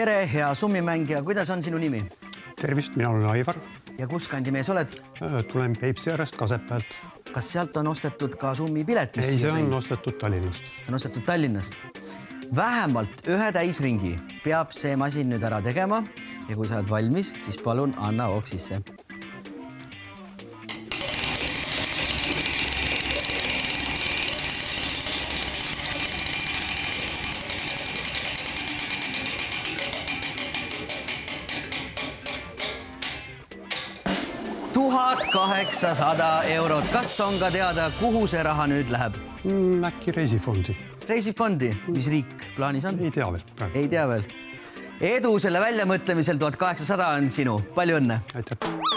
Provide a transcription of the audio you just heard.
tere, hea summimängija. Kuidas on sinu nimi? Tervist, mina olen Aivar. Ja kus kandi mees oled? Tulen Peipsiäärest Kasepäelt. Kas sealt on ostetud ka summipilet? Ei, see on ostetud Tallinnast. On ostetud Tallinnast. Vähemalt ühe täisringi peab see masin nüüd ära tegema ja kui sa oled valmis, siis palun anna oksisse. €1800. Kas on ka teada, kuhu see raha nüüd läheb? Äkki reisifondi. Reisifondi? Mis riik plaanis on? Ei tea veel. Ei tea veel. Edu selle väljamõtlemisel 1800 on sinu. Palju õnne! Aitäh!